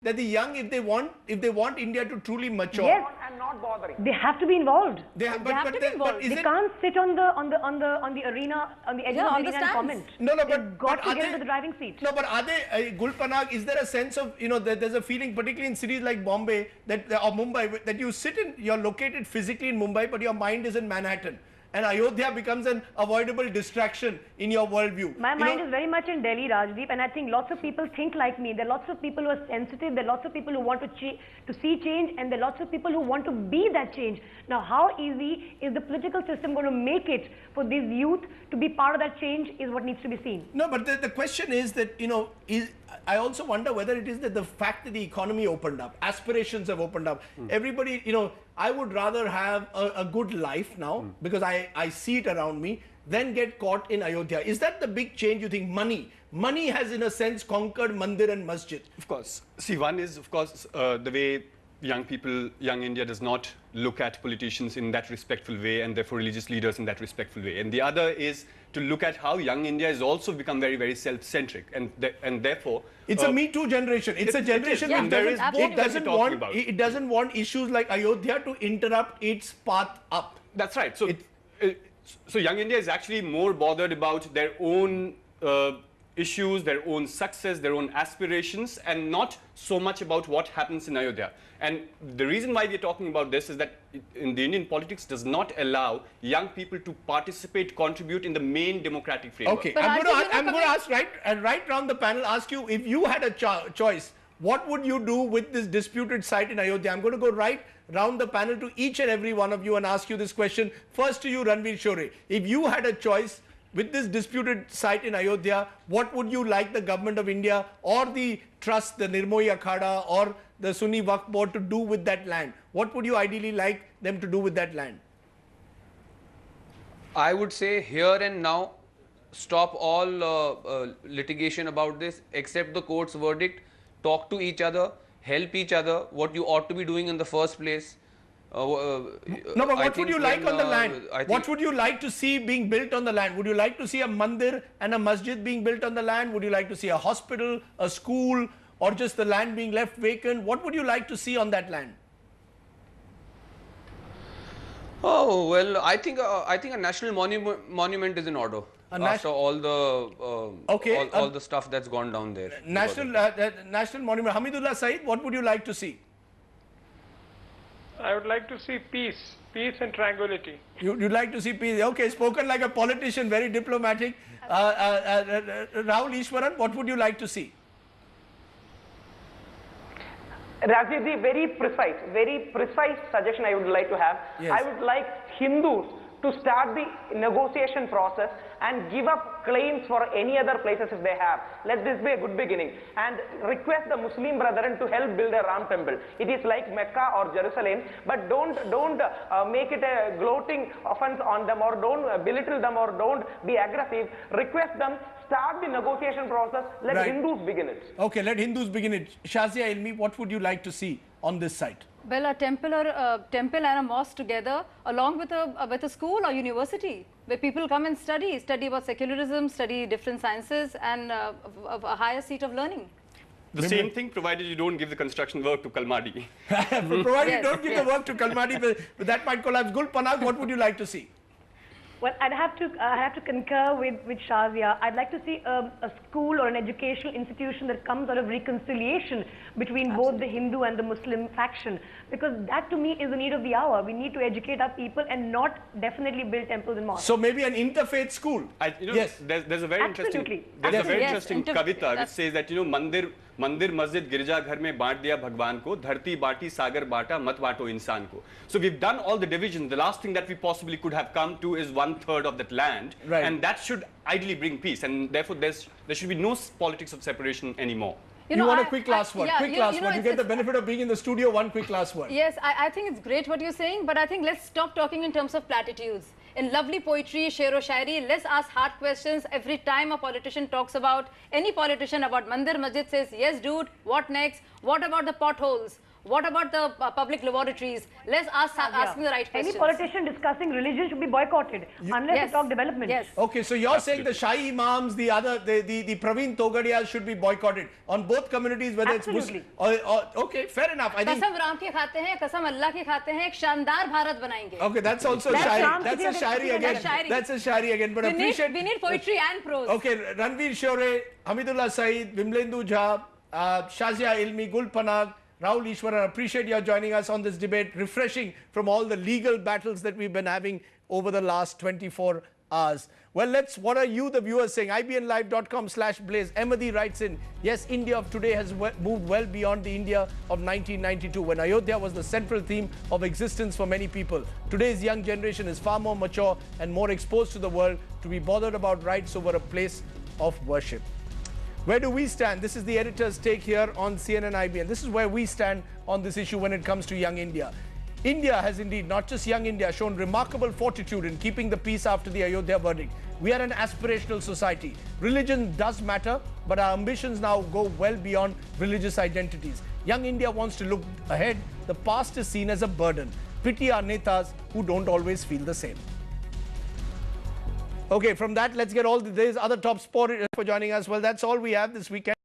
that the young, if they want India to truly mature, Yes. And not bothering. They have to be involved. they have, They have to be involved. is They it, can't sit on the arena, on the edge Yeah, of on the the arena and stands. comment. No, no, They've but got are to get they- into the driving seat. No, but are they, Gulpanag, is there a sense of, that there's a feeling, particularly in cities like Bombay or Mumbai, that you you're located physically in Mumbai, but your mind is in Manhattan. And Ayodhya becomes an avoidable distraction in your worldview. My mind is very much in Delhi, Rajdeep, and I think lots of people think like me. There are lots of people who are sensitive. There are lots of people who want to see change, and there are lots of people who want to be that change. Now, how easy is the political system going to make it for these youth to be part of that change is what needs to be seen. No, but the question is that, I also wonder whether it is that the fact that the economy opened up, aspirations have opened up. Everybody, I would rather have a good life now because I see it around me than get caught in Ayodhya. Is that the big change you think? Money has in a sense conquered Mandir and Masjid. Of course. See, one is, of course, the way young India does not look at politicians in that respectful way and therefore religious leaders in that respectful way. And the other is to look at how young India has also become very, very self-centric and therefore... It's a Me Too generation. It's a generation Yeah, which there is it doesn't want issues like Ayodhya to interrupt its path up. That's right. So young India is actually more bothered about their own issues, their own success, their own aspirations, and not so much about what happens in Ayodhya. And the reason why we're talking about this is that in the Indian politics does not allow young people to participate, contribute in the main democratic framework. Okay, But I'm Rajdeep, going to ask right round the panel, ask you, if you had a choice, what would you do with this disputed site in Ayodhya? I'm going to go right round the panel to each and every one of you and ask you this question. First to you, Ranveer Shore. If you had a choice with this disputed site in Ayodhya, what would you like the government of India or the trust, the Nirmohi Akhada or the Sunni Waqf Board to do with that land? What would you ideally like them to do with that land? I would say here and now, stop all litigation about this, accept the court's verdict, talk to each other, help each other, what you ought to be doing in the first place. No, but what would you like on the land? What would you like to see being built on the land? Would you like to see a mandir and a masjid being built on the land? Would you like to see a hospital, a school, or just the land being left vacant? What would you like to see on that land? Oh well, I think a national monument is in order. After all the all the stuff that's gone down there. National monument. Hamidullah Saeed, what would you like to see? I would like to see peace and tranquility. You'd like to see peace. Okay, spoken like a politician, very diplomatic. Rahul Ishwaran, what would you like to see? Rajdeep, very precise suggestion I would like to have. Yes. I would like Hindus to start the negotiation process and give up claims for any other places if they have. Let this be a good beginning and request the Muslim brethren to help build a Ram temple. It is like Mecca or Jerusalem, but don't make it a gloating offense on them, or don't belittle them, or don't be aggressive. Request them, start the negotiation process, let Hindus begin it. Okay, let Hindus begin it. Shazia Ilmi, what would you like to see on this site? Well, a temple and a mosque together, along with a school or university, where people come and study about secularism, study different sciences, and a higher seat of learning. The same thing, provided you don't give the construction work to Kalmadi. Provided you don't give the work to Kalmadi, but that might collapse. Gul Panag, what would you like to see? Well, I'd have to concur with Shazia. I'd like to see a school or an educational institution that comes out of reconciliation between both the Hindu and the Muslim faction, because that to me is the need of the hour. We need to educate our people and not definitely build temples and mosques. So maybe an interfaith school. Yes, there's a very interesting kavita which says that मंदिर मस्जिद गिरजा घर में बांट दिया भगवान को, धरती बांटी सागर बांटा, मत बांटो इंसान को. So we've done all the division. The last thing that we possibly could have come to is 1/3 of that land, and that should ideally bring peace, and therefore there should be no politics of separation anymore. You want a quick last word? Quick last word. You get the benefit of being in the studio. One quick last word. Yes, I think it's great what you're saying, but I think let's stop talking in terms of platitudes. In lovely poetry, sher o shairi, let's ask hard questions. Every time a politician talks about, any politician about Mandir Masjid says, yes dude, what next? What about the potholes? What about the public laboratories? Let's asking the right questions. Any politician discussing religion should be boycotted unless they talk development. Yes. Okay, so you're saying the Shahi Imams, the Praveen Togadia should be boycotted on both communities, whether it's Muslim or okay, fair enough. I think कसम राम की खाते हैं, कसम अल्लाह की खाते हैं, एक शानदार भारत बनाएंगे. Okay, that's also Shairi. That's a Shairi again. That's a Shairi again. But appreciate. We need poetry and prose. Okay, Ranveer Shore, Hamidullah Saeed, Vimlendu Jha, Shazia Ilmi, Gul Panag, Rahul Ishwaran, appreciate your joining us on this debate, refreshing from all the legal battles that we've been having over the last 24 hours. Well, what are you, the viewers, saying? IBNlive.com/Blaze. Ahmadi writes in, yes, India of today has moved well beyond the India of 1992, when Ayodhya was the central theme of existence for many people. Today's young generation is far more mature and more exposed to the world to be bothered about rights over a place of worship. Where do we stand? This is the editor's take here on CNN IBN. This is where we stand on this issue when it comes to young India. India has indeed, not just young India, shown remarkable fortitude in keeping the peace after the Ayodhya verdict. We are an aspirational society. Religion does matter, but our ambitions now go well beyond religious identities. Young India wants to look ahead. The past is seen as a burden. Pity our netas who don't always feel the same. Okay, from that, let's get all these other top sport for joining us. Well, that's all we have this weekend.